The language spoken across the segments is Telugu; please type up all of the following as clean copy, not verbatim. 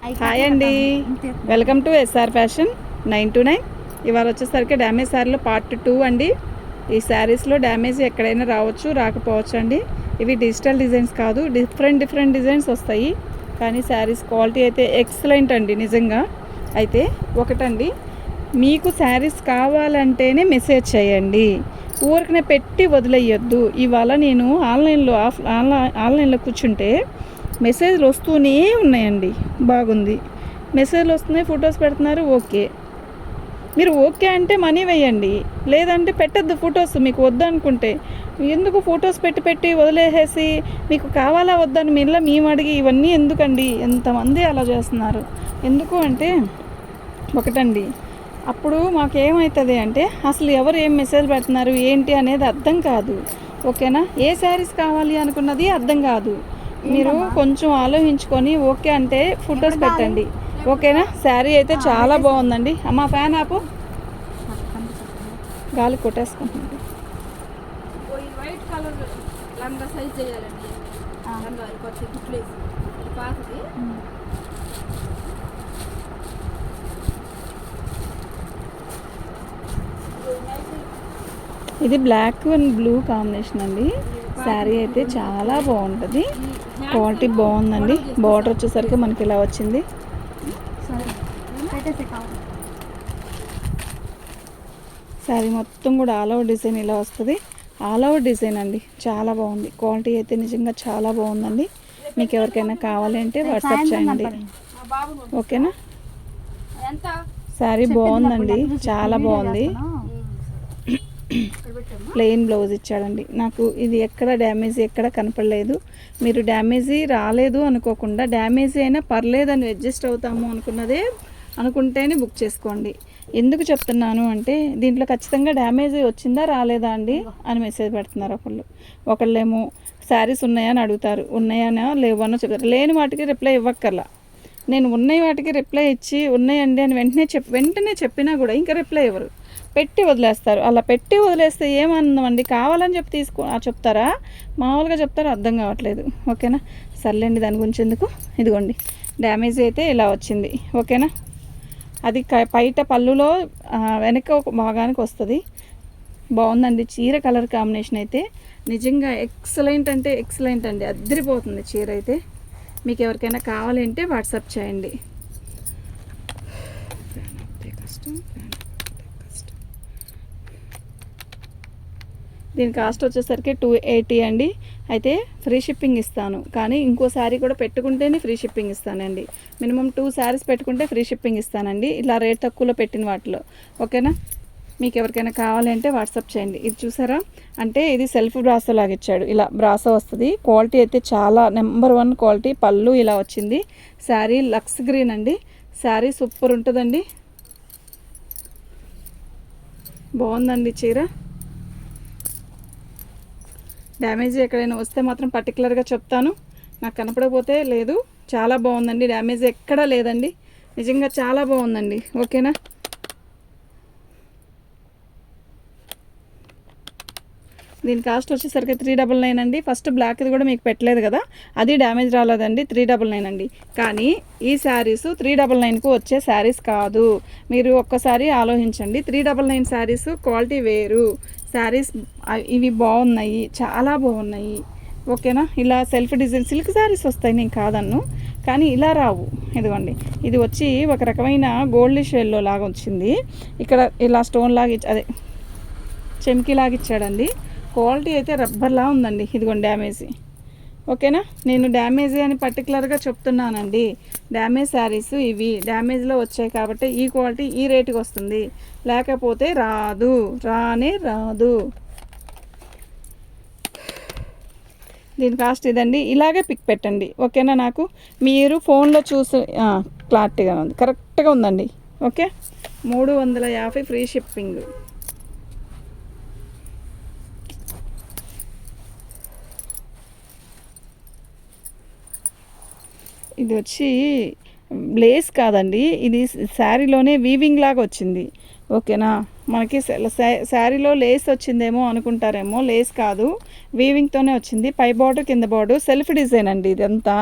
హాయ్ అండి, వెల్కమ్ టు ఎస్ఆర్ ఫ్యాషన్ 929. ఇవాళ వచ్చేసరికి డ్యామేజ్ శారీలో పార్ట్ 2 అండి. ఈ శారీస్లో డ్యామేజ్ ఎక్కడైనా రావచ్చు, రాకపోవచ్చు అండి. ఇవి డిజిటల్ డిజైన్స్ కాదు, డిఫరెంట్ డిజైన్స్ వస్తాయి. కానీ శారీస్ క్వాలిటీ అయితే ఎక్సలెంట్ అండి నిజంగా. అయితే ఒకటండి, మీకు శారీస్ కావాలంటేనే మెసేజ్ చేయండి, ఊరికనే పెట్టి వదిలేయొద్దు. ఇవాళ నేను ఆన్లైన్లో కూర్చుంటే మెసేజ్లు వస్తూనే ఉన్నాయండి. బాగుంది, మెసేజ్లు వస్తున్నాయి, ఫొటోస్ పెడుతున్నారు. ఓకే, మీరు ఓకే అంటే మనీ వేయండి, లేదంటే పెట్టద్దు ఫొటోస్. మీకు వద్దనుకుంటే ఎందుకు ఫొటోస్ పెట్టి వదిలేసేసి మీకు కావాలా వద్దని మేము అడిగి ఇవన్నీ ఎందుకండి? ఎంతమంది అలా చేస్తున్నారు. ఎందుకు అంటే ఒకటండి, అప్పుడు మాకేమవుతుంది అంటే అసలు ఎవరు ఏం మెసేజ్ పెడుతున్నారు ఏంటి అనేది అర్థం కాదు. ఓకేనా? ఏ శారీస్ కావాలి అనుకున్నది అర్థం కాదు. మీరు కొంచెం ఆలోచించుకొని ఓకే అంటే ఫొటోస్ పెట్టండి. ఓకేనా? శారీ అయితే చాలా బాగుందండి. అమ్మ ఫ్యాన్ ఆపు, గాలి కొట్టేసుకుంటుంది. వైట్ కలర్ లంగా సైజ్ చేయాలండి. ఇది బ్లాక్ అండ్ బ్లూ కాంబినేషన్ అండి. శారీ అయితే చాలా బాగుంటుంది, క్వాలిటీ బాగుందండి. బార్డర్ వచ్చేసరికి మనకి ఇలా వచ్చింది. శారీ మొత్తం కూడా ఆల్ ఓవర్ డిజైన్ ఇలా వస్తుంది. ఆల్ ఓవర్ డిజైన్ అండి, చాలా బాగుంది. క్వాలిటీ అయితే నిజంగా చాలా బాగుందండి. మీకు ఎవరికైనా కావాలి అంటే వాట్సాప్ చేయండి. ఓకేనా? శారీ బాగుందండి, చాలా బాగుంది. ప్లెయిన్ బ్లౌజ్ ఇచ్చాడండి. నాకు ఇది ఎక్కడ డ్యామేజ్ ఎక్కడ కనపడలేదు. మీరు డ్యామేజీ రాలేదు అనుకోకుండా, డ్యామేజీ అయినా పర్లేదని అడ్జస్ట్ అవుతాము అనుకుంటేనే బుక్ చేసుకోండి. ఎందుకు చెప్తున్నాను అంటే దీంట్లో ఖచ్చితంగా డ్యామేజ్ వచ్చిందా రాలేదా అండి అని మెసేజ్ పెడుతున్నారు. ఒకళ్ళేమో శారీస్ ఉన్నాయని అడుగుతారు, ఉన్నాయనో లేవనో చెప్తారు. లేని వాటికి రిప్లై ఇవ్వక్కర్లా. నేను ఉన్నాయి వాటికి రిప్లై ఇచ్చి ఉన్నాయండి అని వెంటనే చెప్పినా కూడా ఇంకా రిప్లై ఇవ్వరు, పెట్టి వదిలేస్తారు. అలా పెట్టి వదిలేస్తే ఏమన్నదండి? కావాలని చెప్పి చెప్తారా, మామూలుగా చెప్తారా? అర్థం కావట్లేదు. ఓకేనా? సర్లేండి, దాని గురించి ఎందుకు. ఇదిగోండి, డ్యామేజ్ అయితే ఇలా వచ్చింది. ఓకేనా? అది బయట పళ్ళులో వెనక ఒక భాగానికి వస్తుంది. బాగుందండి. చీర కలర్ కాంబినేషన్ అయితే నిజంగా ఎక్సలెంట్ అంటే ఎక్సలెంట్ అండి, అద్దరిపోతుంది చీర అయితే. మీకు ఎవరికైనా కావాలంటే వాట్సాప్ చేయండి. దీని కాస్ట్ వచ్చేసరికి 280 అండి. అయితే ఫ్రీ షిప్పింగ్ ఇస్తాను, కానీ ఇంకో శారీ కూడా పెట్టుకుంటేనే ఫ్రీ షిప్పింగ్ ఇస్తానండి. మినిమం 2 శారీస్ పెట్టుకుంటే ఫ్రీ షిప్పింగ్ ఇస్తానండి, ఇలా రేట్ తక్కువలో పెట్టిన వాటిలో. ఓకేనా? మీకు ఎవరికైనా కావాలంటే వాట్సాప్ చేయండి. ఇది చూసారా, అంటే ఇది సెల్ఫ్ బ్రాసో లాగా ఇచ్చాడు. ఇలా బ్రాసో వస్తుంది. క్వాలిటీ అయితే చాలా నెంబర్ 1 క్వాలిటీ. పళ్ళు ఇలా వచ్చింది. శారీ లక్స్ గ్రీన్ అండి. శారీ సూపర్ ఉంటుందండి, బాగుందండి చీర. డ్యామేజ్ ఎక్కడైనా వస్తే మాత్రం పర్టికులర్గా చెప్తాను, నాకు కనపడకపోతే లేదు. చాలా బాగుందండి, డ్యామేజ్ ఎక్కడా లేదండి, నిజంగా చాలా బాగుందండి. ఓకేనా? దీని కాస్ట్ వచ్చేసరికి 399 అండి. ఫస్ట్ బ్లాక్ది కూడా మీకు పెట్టలేదు కదా, అది డ్యామేజ్ రాలేదండి, 399 అండి. కానీ ఈ శారీస్ 399కు వచ్చే శారీస్ కాదు. మీరు ఒక్కసారి ఆలోచించండి. 399 శారీస్ క్వాలిటీ వేరు. శారీస్ ఇవి బాగున్నాయి, చాలా బాగున్నాయి. ఓకేనా? ఇలా సెల్ఫ్ డిజైన్ సిల్క్ శారీస్ వస్తాయి, నేను కాదన్ను, కానీ ఇలా రావు. ఇదిగోండి, ఇది వచ్చి ఒక రకమైన గోల్డిష్ ఎల్లో లాగా వచ్చింది. ఇక్కడ ఇలా స్టోన్ లాగా అదే చెమ్కీ లాగా ఇచ్చాడండి. క్వాలిటీ అయితే రబ్బర్లా ఉందండి. ఇదిగోండి డ్యామేజీ. ఓకేనా? నేను డ్యామేజీ అని పర్టికులర్గా చెప్తున్నానండి. డ్యామేజ్ శారీస్ ఇవి డ్యామేజ్లో వచ్చాయి కాబట్టి ఈ క్వాలిటీ ఈ రేటుకి వస్తుంది, లేకపోతే రానే రాదు. దీని కాస్ట్ ఇదండి. ఇలాగే పిక్ పెట్టండి. ఓకేనా? నాకు మీరు ఫోన్లో చూసి క్లారిటీగా ఉంది, కరెక్ట్గా ఉందండి. Okay, 350 free shipping. ఇది వచ్చి లేస్ కాదండి, ఇది శారీలోనే వీవింగ్ లాగా వచ్చింది. ఓకేనా? మనకి శారీలో లేస్ వచ్చిందేమో అనుకుంటారేమో, లేస్ కాదు, వీవింగ్తోనే వచ్చింది. పై బార్డర్ కింద బార్డర్ సెల్ఫ్ డిజైన్ అండి ఇదంతా.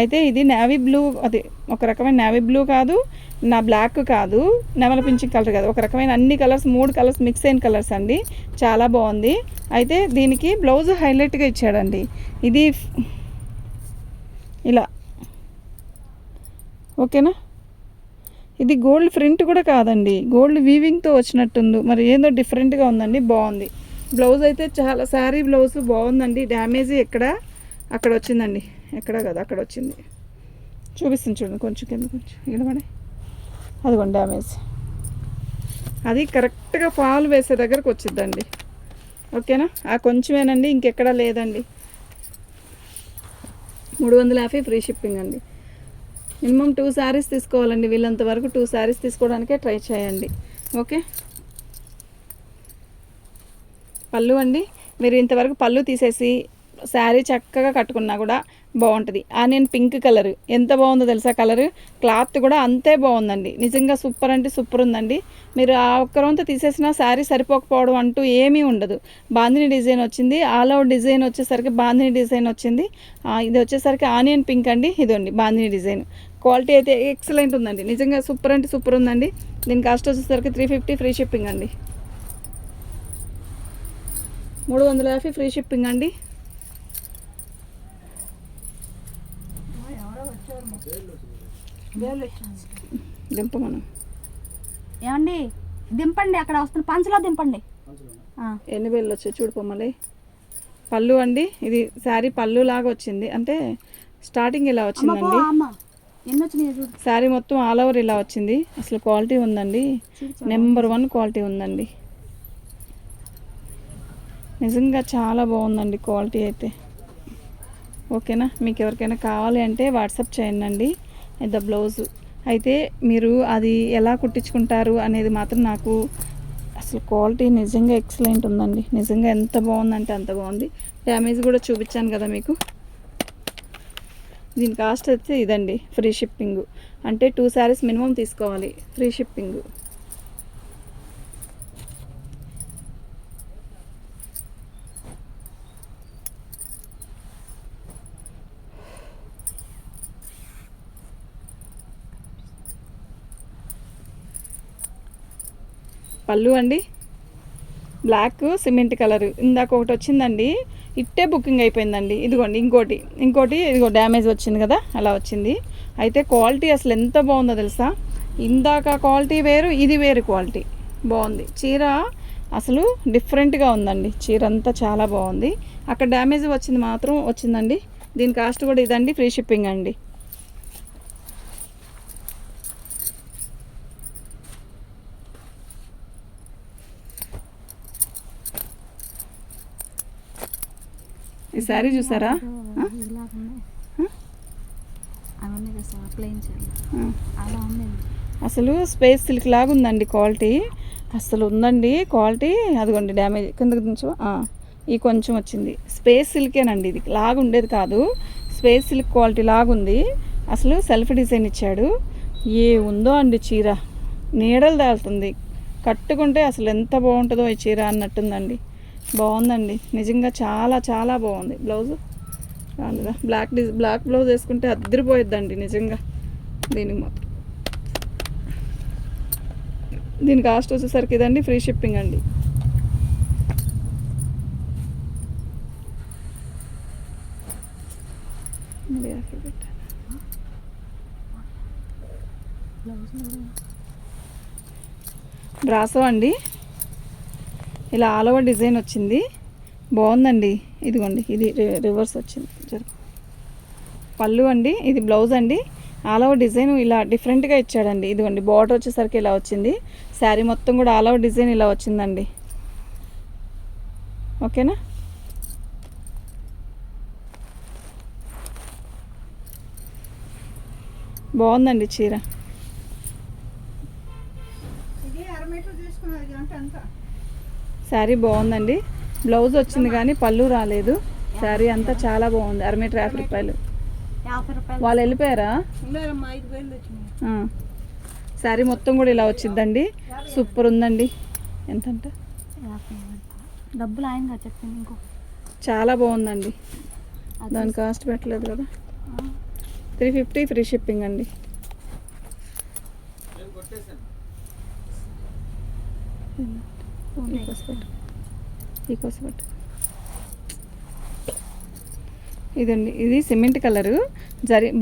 అయితే ఇది నేవీ బ్లూ, అది ఒక రకమైన నేవీ బ్లూ కాదు, నా బ్లాక్ కాదు, నెమల పింఛింగ్ కలర్ కాదు, ఒక రకమైన అన్ని కలర్స్ 3 కలర్స్ మిక్స్ అయిన కలర్స్ అండి. చాలా బాగుంది. అయితే దీనికి బ్లౌజ్ హైలైట్గా ఇచ్చాడండి. ఇది ఇలా ఓకేనా. ఇది గోల్డ్ ప్రింట్ కూడా కాదండి, గోల్డ్ వీవింగ్తో వచ్చినట్టుంది, మరి ఏదో డిఫరెంట్గా ఉందండి, బాగుంది. బ్లౌజ్ అయితే చాలా, శారీ బ్లౌజ్ బాగుందండి. డ్యామేజ్ అక్కడ వచ్చిందండి, ఎక్కడ కదా అక్కడ వచ్చింది, చూపిస్తుంది చూడండి, కొంచెం కింద కొంచెం ఇడబడి, అదిగోండి డ్యామేజ్. అది కరెక్ట్గా ఫాల్ వేసే దగ్గరకు వచ్చిందండి. ఓకేనా, ఆ కొంచెమేనండి, ఇంకెక్కడా లేదండి. 350 ఫ్రీ షిప్పింగ్ అండి. మినిమం 2 శారీస్ తీసుకోవాలండి, వీళ్ళంత వరకు 2 శారీస్ తీసుకోవడానికే ట్రై చేయండి. ఓకే, పళ్ళు అండి, మీరు ఇంతవరకు పళ్ళు తీసేసి శారీ చక్కగా కట్టుకున్నా కూడా బాగుంటుంది. ఆనియన్ పింక్ కలర్ ఎంత బాగుందో తెలుసా, కలర్ క్లాత్ కూడా అంతే బాగుందండి. నిజంగా సూపర్ అంటే సూపర్ ఉందండి. మీరు ఆ ఒక్కరంతా తీసేసినా శారీ సరిపోకపోవడం అంటూ ఏమీ ఉండదు. బాందిని డిజైన్ వచ్చింది, ఆల్ అవుట్ డిజైన్ వచ్చేసరికి బాందిని డిజైన్ వచ్చింది. ఇది వచ్చేసరికి ఆనియన్ పింక్ అండి, ఇదండి బాందిని డిజైన్. క్వాలిటీ అయితే ఎక్సలెంట్ ఉందండి, నిజంగా సూపర్ అంటే సూపర్ ఉందండి. దీని కాస్ట్ వచ్చేసరికి 350 ఫ్రీ షిప్పింగ్ అండి. 350 ఫ్రీ షిప్పింగ్ అండి. దింపమను ఏమండి, దింపండి, అక్కడ వస్తున్న పంచలో దింపండి. ఎన్ని వేలు వచ్చాయి చూడుకోమలి. పళ్ళు అండి, ఇది శారీ పళ్ళు లాగా వచ్చింది, అంటే స్టార్టింగ్ ఇలా వచ్చిందండి. శారీ మొత్తం ఆల్ ఓవర్ ఇలా వచ్చింది. అసలు క్వాలిటీ ఉందండి, నెంబర్ 1 క్వాలిటీ ఉందండి. నిజంగా చాలా బాగుందండి క్వాలిటీ అయితే. ఓకేనా, మీకు ఎవరికైనా కావాలి అంటే వాట్సాప్ చేయండి ద బ్లౌజు. అయితే మీరు అది ఎలా కుట్టించుకుంటారు అనేది మాత్రం నాకు, అసలు క్వాలిటీ నిజంగా ఎక్సలెంట్ ఉందండి. నిజంగా ఎంత బాగుందంటే అంత బాగుంది. డ్యామేజ్ కూడా చూపించాను కదా మీకు. దీని కాస్ట్ అయితే ఇదండి, ఫ్రీ షిప్పింగ్. అంటే 2 శారీస్ మినిమం తీసుకోవాలి, ఫ్రీ షిప్పింగ్. పళ్ళు అండి, బ్లాక్ సిమెంట్ కలర్. ఇందాక ఒకటి వచ్చిందండి, ఇట్టే బుకింగ్ అయిపోయిందండి. ఇదిగోండి ఇంకోటి ఇదిగో డ్యామేజ్ వచ్చింది కదా, అలా వచ్చింది. అయితే క్వాలిటీ అసలు ఎంత బాగుందో తెలుసా, ఇందాక క్వాలిటీ వేరు, ఇది వేరు క్వాలిటీ. బాగుంది చీర, అసలు డిఫరెంట్గా ఉందండి. చీర అంతా చాలా బాగుంది. అక్కడ డ్యామేజ్ వచ్చింది మాత్రం వచ్చిందండి. దీని కాస్ట్ కూడా ఇదండి, ఫ్రీ షిప్పింగ్ అండి. ఈ శారీ చూసారా, అసలు స్పేస్ సిల్క్ లాగా ఉందండి క్వాలిటీ. అసలు ఉందండి క్వాలిటీ. అదిగోండి డ్యామేజ్ కిందకి దించు, ఈ కొంచెం వచ్చింది. స్పేస్ సిల్కేనండి, ఇది లాగా ఉండేది కాదు, స్పేస్ సిల్క్ క్వాలిటీ లాగుంది. అసలు సెల్ఫ్ డిజైన్ ఇచ్చాడు. ఏ ఉందో అండి చీర, నీడలు దాల్తుంది, కట్టుకుంటే అసలు ఎంత బాగుంటుందో ఈ చీర అన్నట్టుందండి. బాగుందండి నిజంగా, చాలా చాలా బాగుంది. బ్లౌజ్ రాలేదా, బ్లాక్ బ్లౌజ్ వేసుకుంటే అద్దరిపోయిద్దండి నిజంగా. దీని కాస్ట్ వచ్చేసరికి ఇదండి, ఫ్రీ షిప్పింగ్ అండి. బ్రాసో అండి, ఇలా ఆల్ ఓవర్ డిజైన్ వచ్చింది, బాగుందండి. ఇదిగోండి, ఇది రివర్స్ వచ్చింది. పళ్ళు అండి, ఇది బ్లౌజ్ అండి. ఆల్ ఓవర్ డిజైన్ ఇలా డిఫరెంట్గా ఇచ్చాడండి. ఇదిగోండి బార్డర్ వచ్చేసరికి ఇలా వచ్చింది. శారీ మొత్తం కూడా ఆల్ ఓవర్ డిజైన్ ఇలా వచ్చిందండి. ఓకేనా, బాగుందండి చీర. శారీ బాగుందండి, బ్లౌజ్ వచ్చింది కానీ పళ్ళు రాలేదు. శారీ అంతా చాలా బాగుంది. 1 మీటర్ 50 రూపాయలు. వాళ్ళు వెళ్ళిపోయారా? శారీ మొత్తం కూడా ఇలా వచ్చిందండి, సూపర్ ఉందండి. ఎంతంట? డబ్బులు ఆయనగా చెప్పింది ఇంకో చాలా బాగుందండి. దాని కాస్ట్ పెట్టలేదు కదా. 350 ఫ్రీ షిప్పింగ్ అండి. ఇదండి, ఇది సిమెంట్ కలరు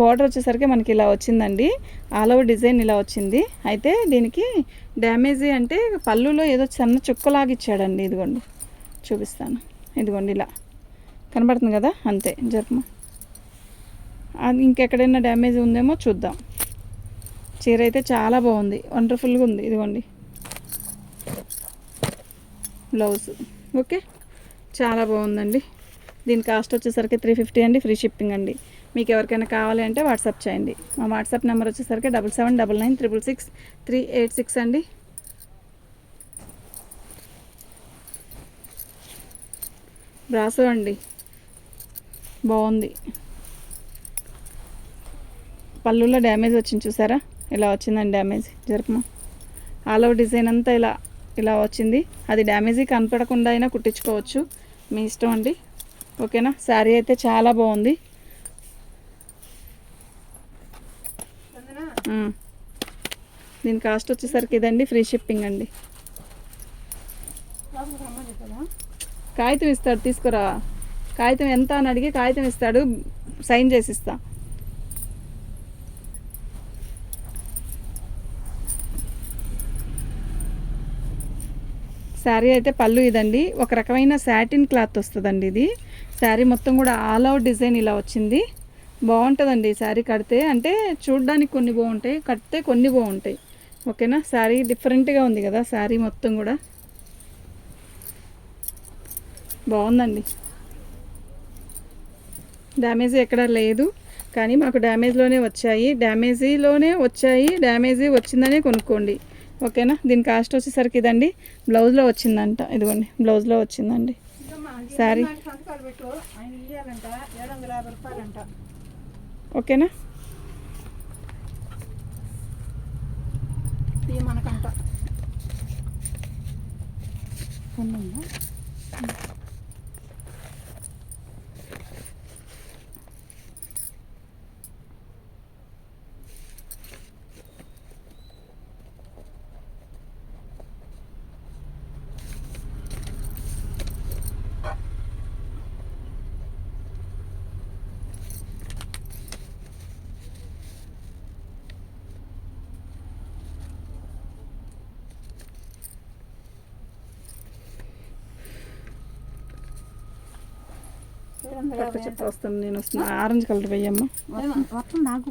బార్డర్ వచ్చేసరికి మనకి ఇలా వచ్చిందండి. ఆల్ ఓవర్ డిజైన్ ఇలా వచ్చింది. అయితే దీనికి డ్యామేజీ అంటే పళ్ళులో ఏదో చిన్న చుక్కలాగా ఇచ్చాడండి. ఇదిగోండి చూపిస్తాను. ఇదిగోండి ఇలా కనబడుతుంది కదా, అంతే. జర్మ అది ఇంకెక్కడైనా డ్యామేజ్ ఉందేమో చూద్దాం. చీర అయితే చాలా బాగుంది, వండర్ఫుల్గా ఉంది. ఇదిగోండి బ్లౌజ్. ఓకే, చాలా బాగుందండి. దీని కాస్ట్ వచ్చేసరికి 350 అండి, ఫ్రీ షిప్పింగ్ అండి. మీకు ఎవరికైనా కావాలి అంటే వాట్సాప్ చేయండి. మా వాట్సాప్ నెంబర్ వచ్చేసరికి 7799966386 అండి. బ్రాసో అండి, బాగుంది. పళ్ళులో డ్యామేజ్ వచ్చింది చూసారా, ఇలా వచ్చిందండి డ్యామేజ్. జరుపుమా ఆల్ ఓవర్ డిజైన్ అంతా ఇలా వచ్చింది. అది డ్యామేజీ కనపడకుండా అయినా కుట్టించుకోవచ్చు, మీ ఇష్టం అండి. ఓకేనా. శారీ అయితే చాలా బాగుంది. దీని కాస్ట్ వచ్చేసరికి ఇదండి, ఫ్రీ షిప్పింగ్ అండి. కాగితం ఇస్తాడు, తీసుకురా. కాగితం ఎంత అని అడిగి కాగితం ఇస్తాడు, సైన్ చేసిస్తా. శారీ అయితే పళ్ళు ఇదండి, ఒక రకమైన సాటిన్ క్లాత్ వస్తుందండి. ఇది శారీ మొత్తం కూడా ఆల్ అవుట్ డిజైన్ ఇలా వచ్చింది. బాగుంటుందండి శారీ కడితే. అంటే చూడడానికి కొన్ని బాగుంటాయి, కడితే కొన్ని బాగుంటాయి. ఓకేనా. శారీ డిఫరెంట్గా ఉంది కదా, శారీ మొత్తం కూడా బాగుందండి. డ్యామేజీ ఎక్కడ లేదు, కానీ మాకు డ్యామేజ్లోనే వచ్చాయి. డ్యామేజీ వచ్చిందనే కొనుక్కోండి. ఓకేనా. దీని కాస్ట్ వచ్చేసరికి ఇదండి, బ్లౌజ్లో వచ్చిందంట. ఇదిగోండి బ్లౌజ్లో వచ్చిందండి శారీ. ఓకేనా. మనకంట వస్తుంది. నేను వస్తున్నా, ఆరెంజ్ కలర్ వెయ్యమ్మా. మొత్తం నాకు